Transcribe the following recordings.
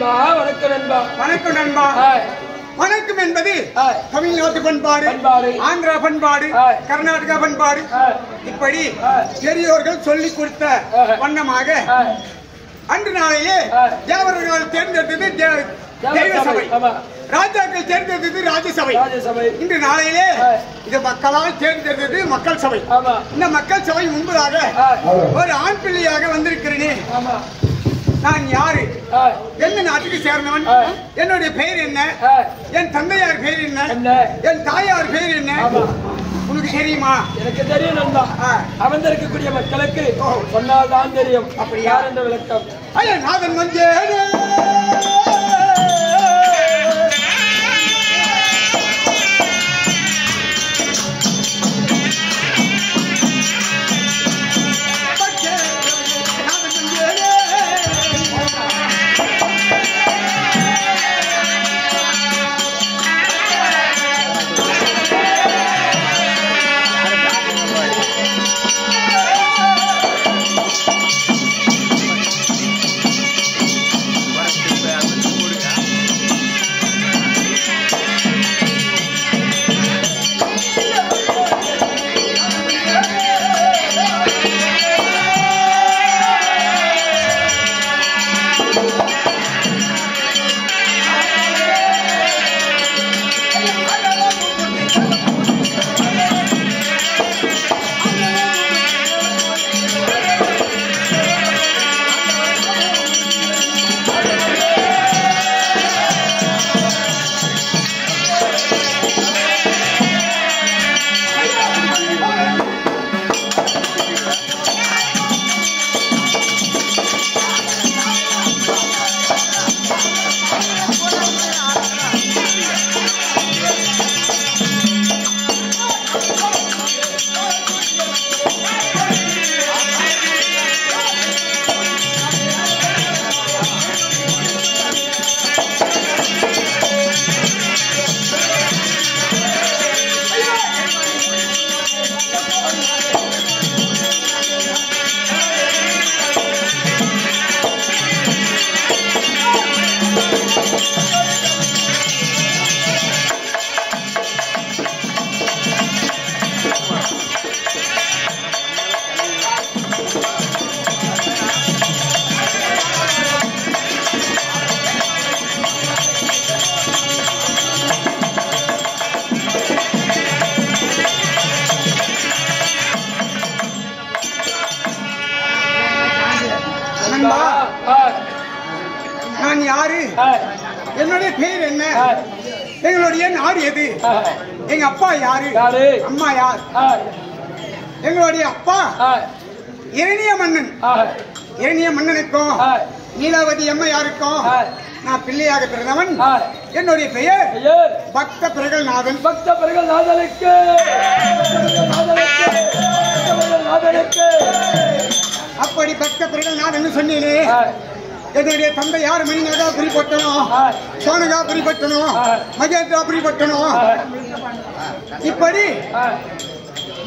நண்பா வணக்கம் நண்பா. வணக்கம் நண்பா. வணக்கம் என்பது தமிழ்நாட்டு பண்பாடு, ஆந்திரா பண்பாடு, கர்நாடகா பண்பாடு, இப்படி பெரியோர்கள் சொல்லிக் கொடுத்த வண்ணமாக அன்று நாளையே தேவர்கள் தேர்ந்தெடுத்தது தெய்வ சபை, ராஜாக்கள் தேர்ந்தெடுத்தது ராஜசபை. இன்று நாளையிலே இது மக்களால் தேர்ந்தெடுத்தது மக்கள் சபை. இந்த மக்கள் சபை முன்பதாக ஒரு ஆண் பிள்ளையாக வந்திருக்கிறேனே, நான் யாரு, எந்த நாட்டுக்கு சேர்ந்தவன், என்னுடைய பெயர் என்ன, என் தந்தையார் பெயர் என்ன, என் தாயார் பெயர் என்ன, உனக்கு தெரியுமா? எனக்கு தெரியும் நண்பா. அமர்ந்திருக்கக்கூடிய மக்களுக்கு சொன்னால்தான் தெரியும். அப்படி யார் என்ற விளக்கம்? ஐயா நாதன் வந்து நான் யாரு, என்னுடைய பேர் என்ன, எங்களுடைய நாடு எது, எங்க அப்பா யாரு, அம்மா யார்? எங்களுடைய அப்பா இரணிய மன்னன். இரணிய மன்னனுக்கும் நீலாவதி அம்மா யாருக்கும் நான் பிள்ளையாக பிறந்தவன். என்னுடைய பெயர் பக்த பிரகல்நாதன். பக்த பிரகல்நாதனுக்கு அப்படி பக்த பிரகல்நாதன் சொன்னீனே, என்னுடைய தந்தை யார்? மணிநகராபுரி பட்டணம், சோனகாபுரி பட்டணம், மகேந்திராபுரி பட்டணம். இப்படி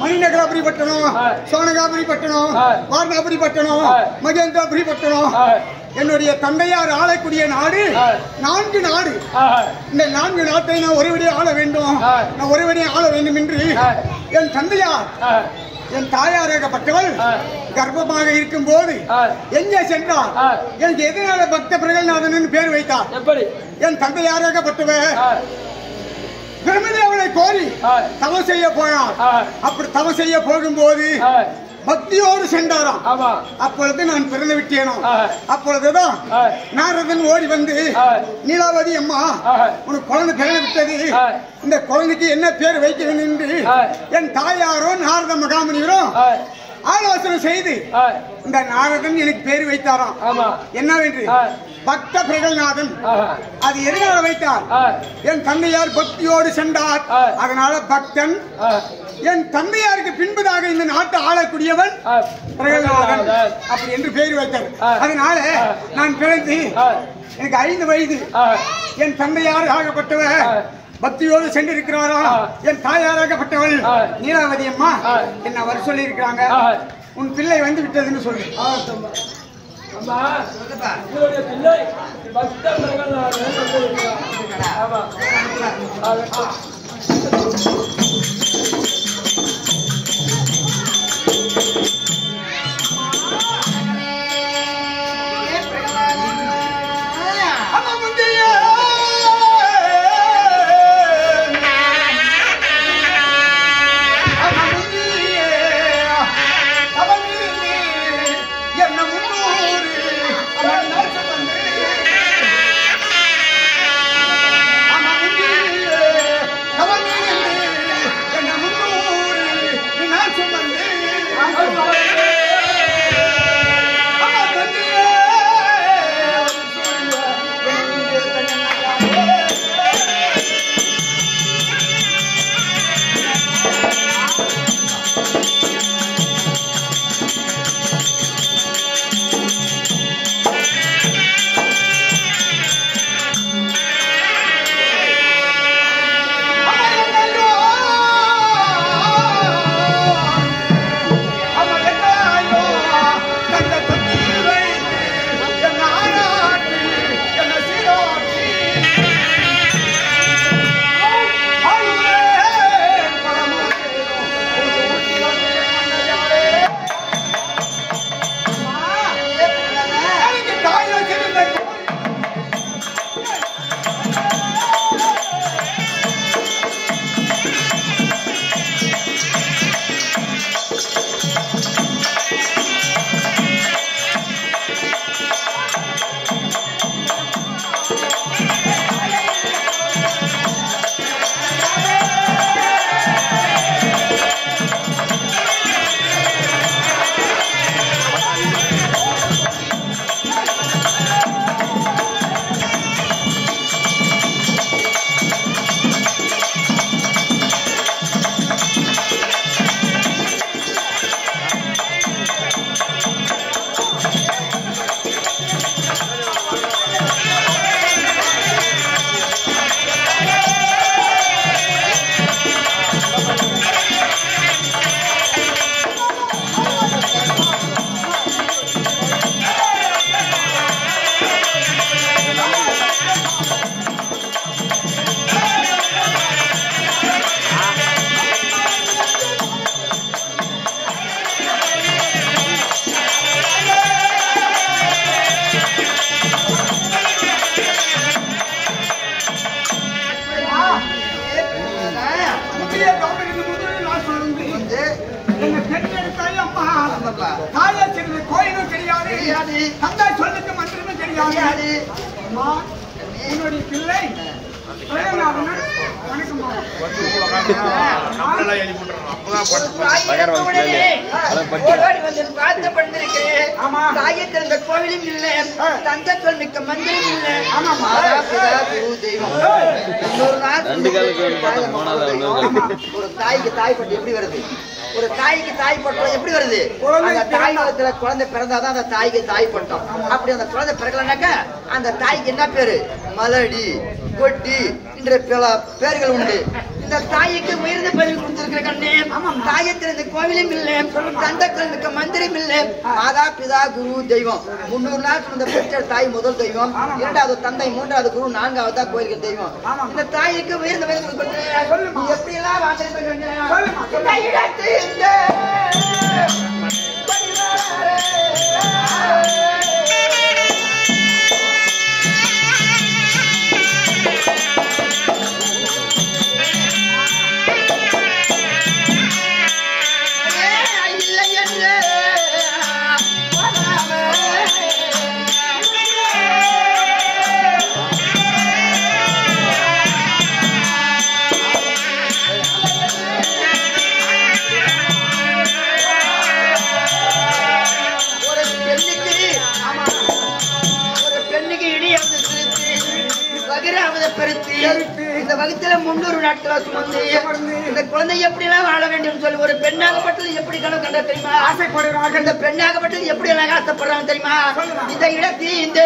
மணிநகராபுரி பட்டணம், சோனகாபுரி பட்டணம், வாரணாபுரி பட்டணம், மகேந்திராபுரி பட்டணம். என்னுடைய தந்தையார் ஆளக்கூடிய நாடு 4 நாடு. இந்த 4 நாட்டை நான் ஒருவடியே ஆள வேண்டும், நான் ஒருவடியே ஆள வேண்டும் என்று என் தந்தையார், என் தாயாராகப்பட்டவள் கர்ப்பமாக இருக்கும் போது எங்கே சென்றார்? எனக்கு எதனால பக்த பிரகல்நாதன் பேர் வைத்தார்? எப்படி? என் தந்தையாராகப்பட்டவர் பிரம்மதேவனை கோரி தவம் செய்ய போனார். அப்படி தவம் செய்ய போகும்போது பக்தியோடு சென்றாராம். அப்பொழுது நான் பிறந்து விட்டேனோ. அப்பொழுதுதான் நாரதன் ஓடி வந்து, நீலாவதி அம்மா உனக்கு குழந்தை பிறந்து விட்டது, இந்த குழந்தைக்கு என்ன பேர் வைக்க வேண்டும் என்று என் தாயாரோ நாரத மகாமுனிவரோ ஆலோசனை செய்து இந்த நாரதன் எனக்கு பேர் வைத்தாராம். என்னவென்று? பக்த பிரகல்நாதன். அது எதனால வைத்தார்? என் தந்தையார் பக்தியோடு சென்றார், அதனால பக்தன். என் தந்தையாருக்கு பின்பதாக இந்த நாட்டை ஆளக்கூடியவன் பிரகல்நாதன் அப்படி என்று பெயர் வைத்தார். அதனால நான் பிறந்து எனக்கு 5 வயது. என் தந்தையார் ஆகப்பட்டவர் பக்தியோடு சென்றிருக்கிறாரா? என் தாயாராகப்பட்டவள் நீலாவதி அம்மா என்ன வர சொல்லி இருக்கிறாங்க. உன் பிள்ளை வந்து விட்டதுன்னு சொல்லு. அம்மா உங்களுடைய பிள்ளை பக்தர்கள் ஆமா கோயிலும் தெரியாது, தந்தை சொல்லுக்கு மந்திரமும் தெரியாது. உன்னுடைய பிள்ளை கோவிலும் இல்லை, தந்தை சொல் மிக்க மந்திரம் இல்லை. ஒரு தாய்க்கு தாய் பட்டு எப்படி வருது? ஒரு தாய்க்கு தாய் பட்டம் எப்படி வருது? அந்த தாய் வளத்துல குழந்தை பிறந்தாதான் அந்த தாய்க்கு தாய் பட்டம். அப்படி அந்த குழந்தை பிறக்கலனாக்கா அந்த தாய்க்கு என்ன பேரு? மலடி, கொட்டி என்ற பல பேர்கள் உண்டு. இந்த தாய்க்கு உயர்ந்த பதில் கொடுத்திருக்கிற கண்ணே, தாயத்தில் இந்த கோவிலும் இல்லை, தந்தத்தில் இருக்க மந்திரம் இல்லை. மாதா, பிதா, குரு, தெய்வம். 300 நாள் இந்த பெற்ற தாய் முதல் தெய்வம், இரண்டாவது தந்தை, மூன்றாவது குரு, நான்காவது தான் கோயில்கள் தெய்வம். இந்த தாய்க்கு உயர்ந்த பதில் கொடுத்திருக்கிறேன். எப்படி எல்லாம் இந்த வகுத்துல 300 நாட்கள் சுமந்து இந்த குழந்தை எப்படி எல்லாம் வாழ வேண்டும் சொல்லி ஒரு பெண்ணாகப்பட்டது எப்படி கனவு கண்ட தெரியுமா? ஆசைப்படுறாங்க. இந்த பெண்ணாகப்பட்டது எப்படி எல்லாம் ஆசைப்படுறாங்க தெரியுமா? இந்த இடத்தில் இந்த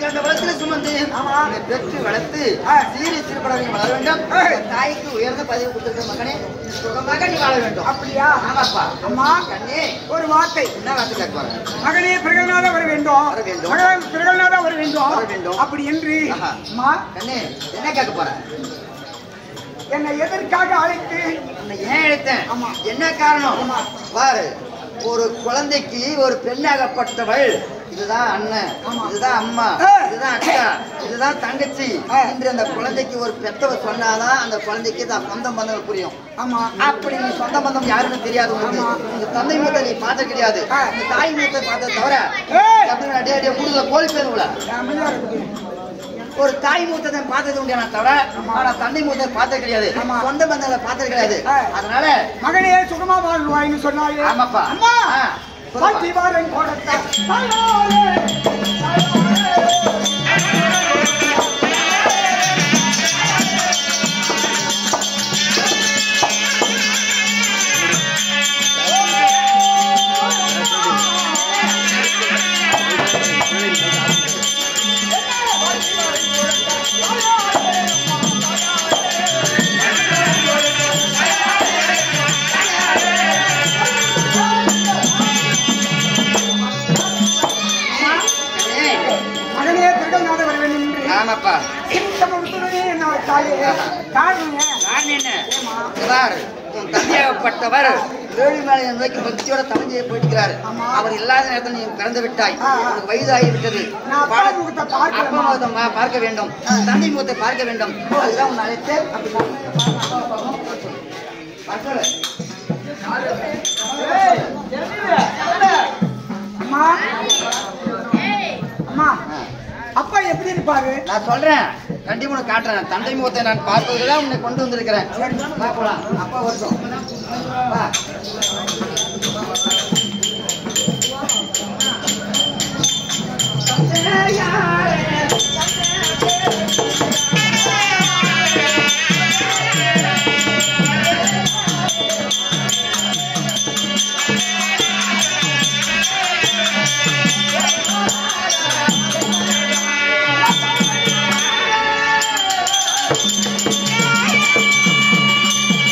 அந்த வளத்துல சுமந்து உன்னை பெற்று வளர்த்து சீரி சிறுபடவை வளர வேண்டும். தாய்க்கு உயர்ந்த பதவி கொடுத்திருக்க மகனே சுகமாக நீ வாழ வேண்டும். அப்படியா? ஆமாப்பா. அம்மா கண்ணே ஒரு வார்த்தை. என்ன வார்த்தை கேட்பாரு? மகனே பிரகல்நாதா வர வேண்டும். மகன் பிரகல்நாதா வர வேண்டும். அப்படி என்று அம்மா கண்ணே என்ன கேட்க போற? என்னை எதற்காக அழைத்து? உன்னை ஏன் அழைத்தேன்? என்ன காரணம்? பாரு, ஒரு குழந்தைக்கு ஒரு பெண்ணாகப்பட்டவள் இதுதான் அண்ணன், இதுதான் அம்மா, இதுதான் அக்கா, இதுதான் தங்கச்சி என்று அந்த குழந்தைக்கு ஒரு பெத்தவ சொன்னாதான் அந்த குழந்தைக்கு தான் சொந்த பந்தங்கள் புரியும். ஆமா, அப்படி நீ சொந்த பந்தம் யாருன்னு தெரியாது. உங்க தந்தை மூத்த நீ பார்த்த கிடையாது, உங்க தாய் மூத்த பார்த்தது தவிர கூடுதல கோழி பேருல ஒரு தாய் மூத்தத்தை பார்த்தது உண்டு தவிர ஆனா தந்தை மூத்த பார்த்தது கிடையாது, சொந்த பந்தங்களை பார்த்தது கிடையாது. அதனால மகனே சுகமா வாழ்வாய்னு சொன்னாயே. ஆமாப்பா. அம்மா பாட்டிவாரன் கொடுத்த தந்தையாகப்பட்டவர் வேலுமலை நோக்கி பக்தியோட தந்தையை போயிட்டுக்கிறாரு. அவர் இல்லாத நேரத்தில் நீ பிறந்து விட்டாய், உனக்கு வயதாகிவிட்டது, அப்பா பார்க்க வேண்டும், தந்தை முகத்தை பார்க்க வேண்டும். அதுதான் உன்னை அழைத்து அப்பா எப்படி இருப்பாரு? நான் சொல்றேன், கண்டிப்பா உனக்கு காட்டுறேன். தந்தை முகத்தை நான் பார்ப்பதுதான் உன்னை கொண்டு வந்திருக்கிறேன். அப்பா வருஷம்